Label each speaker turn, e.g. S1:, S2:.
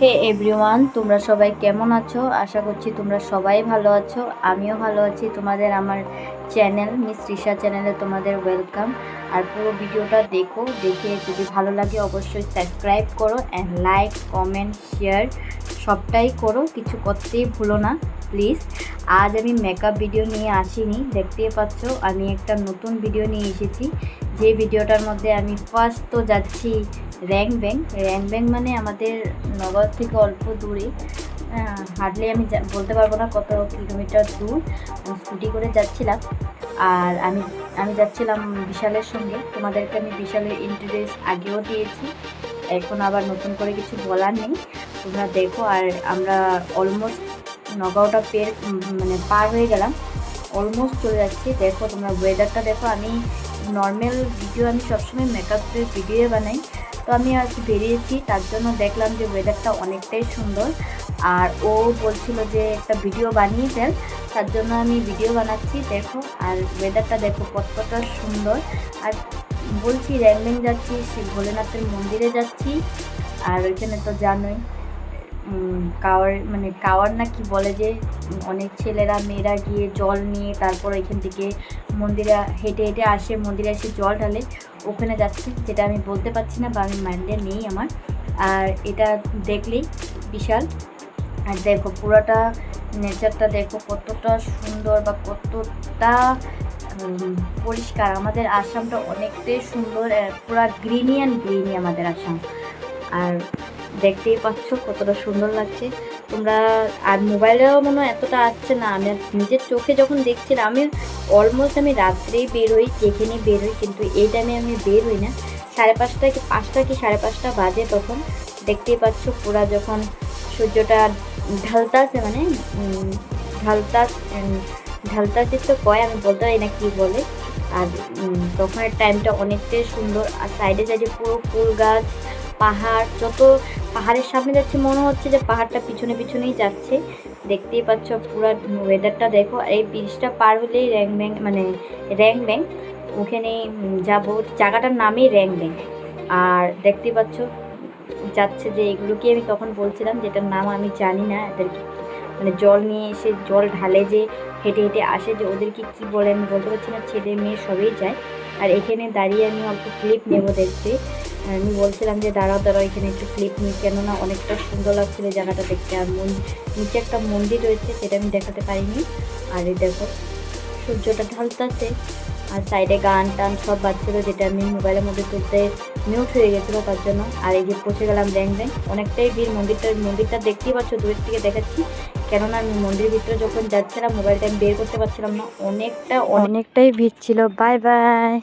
S1: হে everyone, তোমরা সবাই কেমন আছো? আশা করছি তোমরা সবাই ভালো আছো। আমিও ভালো আছি। তোমাদের আমার চ্যানেল মিস রিশা চ্যানেলে তোমাদের ওয়েলকাম। আর পুরো ভিডিওটা দেখো, দেখে যদি ভালো লাগে অবশ্যই সাবস্ক্রাইব করো অ্যান্ড লাইক কমেন্ট শেয়ার সবটাই করো, কিছু করতেই ভুলো না প্লিজ। আজ আমি মেকআপ ভিডিও নিয়ে আসিনি, দেখতেই পাচ্ছ আমি একটা নতুন ভিডিও নিয়ে এসেছি। যে ভিডিওটার মধ্যে আমি ফার্স্ট তো যাচ্ছি র্যাংব্যাং মানে আমাদের নগর থেকে অল্প দূরে, হার্ডলি আমি বলতে পারবো না কত কিলোমিটার দূর। স্কুটি করে যাচ্ছিলাম আর আমি যাচ্ছিলাম বিশালের সঙ্গে। তোমাদেরকে আমি বিশালের ইন্ট্রোডিউস আগেও দিয়েছি, এখন আবার নতুন করে কিছু বলার নেই, তোমরা দেখো। আর আমরা অলমোস্ট নগাঁওটা পার হয়ে গেলাম, অলমোস্ট চলে যাচ্ছি। দেখো তোমরা ওয়েদারটা দেখো। আমি নর্মাল ভিডিও আমি সবসময় মেকআপের ভিডিও বানাই, তো আমি আর কি বেরিয়েছি, তার জন্য দেখলাম যে ওয়েদারটা অনেকটাই সুন্দর। আর ও বলছিল যে একটা ভিডিও বানিয়ে ফেল, তার জন্য আমি ভিডিও বানাচ্ছি। দেখো আর ওয়েদারটা দেখো কতটা সুন্দর। আর বলছি র্যাংব্যাং যাচ্ছি, শিব ভোলেনাথের মন্দিরে যাচ্ছি। আর ওইখানে তো জানোই কাওয়ার না কি বলে, যে অনেক ছেলেরা মেয়েরা গিয়ে জল নিয়ে তারপর এখান থেকে মন্দিরে হেঁটে হেঁটে আসে, মন্দিরে এসে জল ঢালে, ওখানে যাচ্ছে, যেটা আমি বলতে পারছি না বা আমি মাইন্ডে নেই আমার। আর এটা দেখলেই বিশাল। আর দেখো পুরোটা নেচারটা দেখো কতটা সুন্দর বা কতটা পরিষ্কার। আমাদের আসামটা অনেকটাই সুন্দর, পুরো গ্রিনি আমাদের আসাম। আর দেখতেই পাচ্ছ কতটা সুন্দর লাগছে তোমরা। আর মোবাইলেও মনে হয় এতটা আসছে না, আমি নিজের চোখে যখন দেখছিলাম, আমি অলমোস্ট আমি রাত্রেই বেরোই, যেখানে বেরোই, কিন্তু এই টাইমে আমি বের হই না। 5:30 কি 5:30 বাজে তখন। দেখতেই পাচ্ছ পুরা যখন সূর্যটা ঢালতাছে, মানে ঢালতাছে তো কয়, আমি বলতে পারি না কী বলে। আর তখনের টাইমটা অনেকটাই সুন্দর। আর সাইডে সাইডে পুরো ফুল গাছ, পাহাড়, যত পাহাড়ের সামনে যাচ্ছে মনে হচ্ছে যে পাহাড়টা পিছনে পিছনেই যাচ্ছে। দেখতেই পাচ্ছ পুরো ওয়েদারটা দেখো। এই ব্রিজটা পার হলেই র্যাংব্যাং, ওখানে যাবো। জায়গাটার নামই র্যাংব্যাং। আর দেখতেই পাচ্ছ যাচ্ছে যে এগুলোকে আমি তখন বলছিলাম, যেটার নাম আমি জানি না, এদেরকে জল নিয়ে এসে জল ঢালে, যে হেঁটে হেঁটে আসে, যে ওদেরকে কী বলে আমি বলতে পারছি না, ছেলে মেয়ে সবই যায়। আর এখানে দাঁড়িয়ে আমি অল্প ক্লিপ নেব দেখতে। আমি বলছিলাম যে দাঁড়াও এখানে একটু ক্লিপ নিই, কেননা অনেকটা সুন্দর লাগছিলো জায়গাটা দেখতে। আর নিচে একটা মন্দির রয়েছে, সেটা আমি দেখাতে পারিনি। আর এই দেখো সূর্যটা ঢালতাছে, আর সাইডে গান টান সব বাজছিলো, যেটা আমি মোবাইলের মধ্যে তুলতে মিউট হয়ে গেছিলো তার জন্য। আর এই যে পৌঁছে গেলাম র্যাংব্যাং। অনেকটাই ভিড়, মন্দিরটা দেখতেই পাচ্ছ, দূরের থেকে দেখাচ্ছি, কেননা আমি মন্দিরের ভিতরে যখন যাচ্ছিলাম মোবাইলটা আমি বের করতে পারছিলাম না, অনেকটাই ভিড় ছিল। Bye bye.